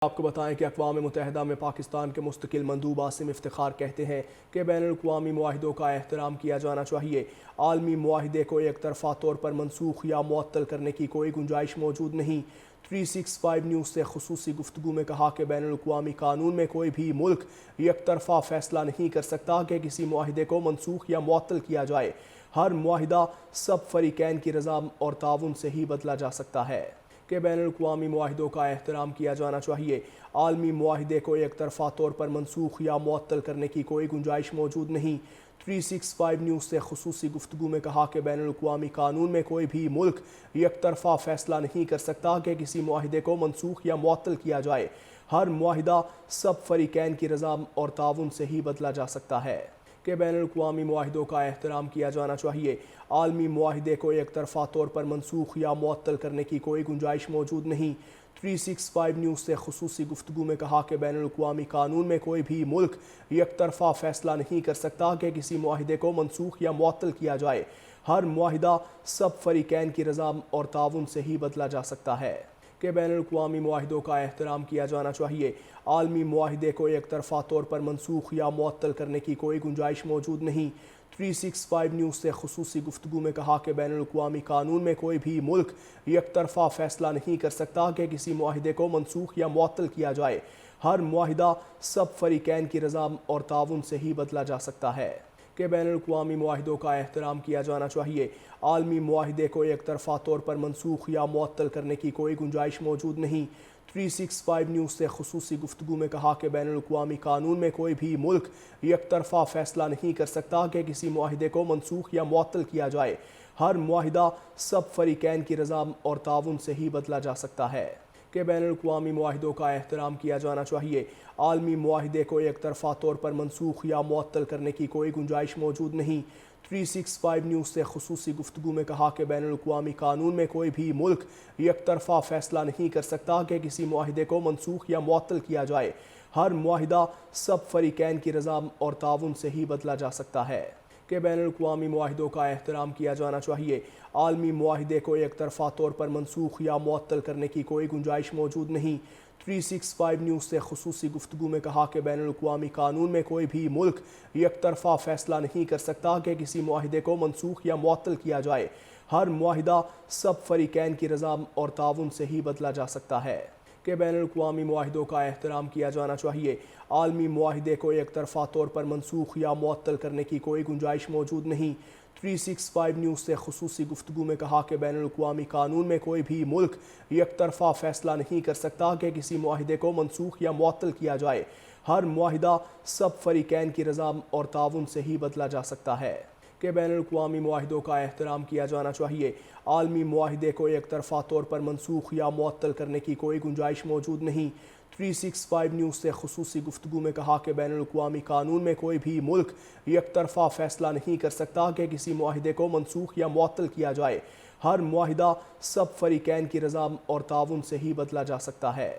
آپ کو بتائیں کہ اقوام متحدہ میں پاکستان کے مستقل مندوب عاصم افتخار کہتے ہیں کہ بین الاقوامی معاہدوں کا احترام کیا جانا چاہیے۔ عالمی معاہدے کو ایک طرفہ طور پر منسوخ یا معطل کرنے کی کوئی گنجائش موجود نہیں۔ 365 نیوز سے خصوصی گفتگو میں کہا کہ بین الاقوامی قانون میں کوئی بھی ملک یک طرفہ فیصلہ نہیں کر سکتا کہ کسی معاہدے کو منسوخ یا معطل کیا جائے۔ ہر معاہدہ سب فریقین کی رضا اور تعاون سے ہی بدلا جا سکتا ہے کہ بین الاقوامی معاہدوں کا احترام کیا جانا چاہیے۔ عالمی معاہدے کو ایک طرفہ طور پر منسوخ یا معطل کرنے کی کوئی گنجائش موجود نہیں۔ 365 نیوز سے خصوصی گفتگو میں کہا کہ بین الاقوامی قانون میں کوئی بھی ملک یک طرفہ فیصلہ نہیں کر سکتا کہ کسی معاہدے کو منسوخ یا معطل کیا جائے۔ ہر معاہدہ سب فریقین کی رضا اور تعاون سے ہی بدلا جا سکتا ہے کہ بین الاقوامی معاہدوں کا احترام کیا جانا چاہیے۔ عالمی معاہدے کو ایک طرفہ طور پر منسوخ یا معطل کرنے کی کوئی گنجائش موجود نہیں۔ 365 نیوز سے خصوصی گفتگو میں کہا کہ بین الاقوامی قانون میں کوئی بھی ملک یک طرفہ فیصلہ نہیں کر سکتا کہ کسی معاہدے کو منسوخ یا معطل کیا جائے۔ ہر معاہدہ سب فریقین کی رضا اور تعاون سے ہی بدلا جا سکتا ہے کہ بین الاقوامی معاہدوں کا احترام کیا جانا چاہیے۔ عالمی معاہدے کو ایک طرفہ طور پر منسوخ یا معطل کرنے کی کوئی گنجائش موجود نہیں۔ 365 نیوز سے خصوصی گفتگو میں کہا کہ بین الاقوامی قانون میں کوئی بھی ملک یک طرفہ فیصلہ نہیں کر سکتا کہ کسی معاہدے کو منسوخ یا معطل کیا جائے۔ ہر معاہدہ سب فریقین کی رضا اور تعاون سے ہی بدلا جا سکتا ہے کہ بین الاقوامی معاہدوں کا احترام کیا جانا چاہیے۔ عالمی معاہدے کو ایک طرفہ طور پر منسوخ یا معطل کرنے کی کوئی گنجائش موجود نہیں۔ 365 نیوز سے خصوصی گفتگو میں کہا کہ بین الاقوامی قانون میں کوئی بھی ملک یک طرفہ فیصلہ نہیں کر سکتا کہ کسی معاہدے کو منسوخ یا معطل کیا جائے۔ ہر معاہدہ سب فریقین کی رضا اور تعاون سے ہی بدلا جا سکتا ہے کہ بین الاقوامی معاہدوں کا احترام کیا جانا چاہیے۔ عالمی معاہدے کو ایک طرفہ طور پر منسوخ یا معطل کرنے کی کوئی گنجائش موجود نہیں۔ 365 نیوز سے خصوصی گفتگو میں کہا کہ بین الاقوامی قانون میں کوئی بھی ملک یک طرفہ فیصلہ نہیں کر سکتا کہ کسی معاہدے کو منسوخ یا معطل کیا جائے۔ ہر معاہدہ سب فریقین کی رضا اور تعاون سے ہی بدلا جا سکتا ہے کہ بین الاقوامی معاہدوں کا احترام کیا جانا چاہیے۔ عالمی معاہدے کو ایک طرفہ طور پر منسوخ یا معطل کرنے کی کوئی گنجائش موجود نہیں۔ 365 نیوز سے خصوصی گفتگو میں کہا کہ بین الاقوامی قانون میں کوئی بھی ملک یک طرفہ فیصلہ نہیں کر سکتا کہ کسی معاہدے کو منسوخ یا معطل کیا جائے۔ ہر معاہدہ سب فریقین کی رضا اور تعاون سے ہی بدلا جا سکتا ہے کہ بین الاقوامی معاہدوں کا احترام کیا جانا چاہیے۔ عالمی معاہدے کو ایک طرفہ طور پر منسوخ یا معطل کرنے کی کوئی گنجائش موجود نہیں۔ 365 نیوز سے خصوصی گفتگو میں کہا کہ بین الاقوامی قانون میں کوئی بھی ملک یک طرفہ فیصلہ نہیں کر سکتا کہ کسی معاہدے کو منسوخ یا معطل کیا جائے۔ ہر معاہدہ سب فریقین کی رضا اور تعاون سے ہی بدلا جا سکتا ہے کہ بین الاقوامی معاہدوں کا احترام کیا جانا چاہیے۔ عالمی معاہدے کو ایک طرفہ طور پر منسوخ یا معطل کرنے کی کوئی گنجائش موجود نہیں۔ 365 نیوز سے خصوصی گفتگو میں کہا کہ بین الاقوامی قانون میں کوئی بھی ملک یک طرفہ فیصلہ نہیں کر سکتا کہ کسی معاہدے کو منسوخ یا معطل کیا جائے۔ ہر معاہدہ سب فریقین کی رضا اور تعاون سے ہی بدلا جا سکتا ہے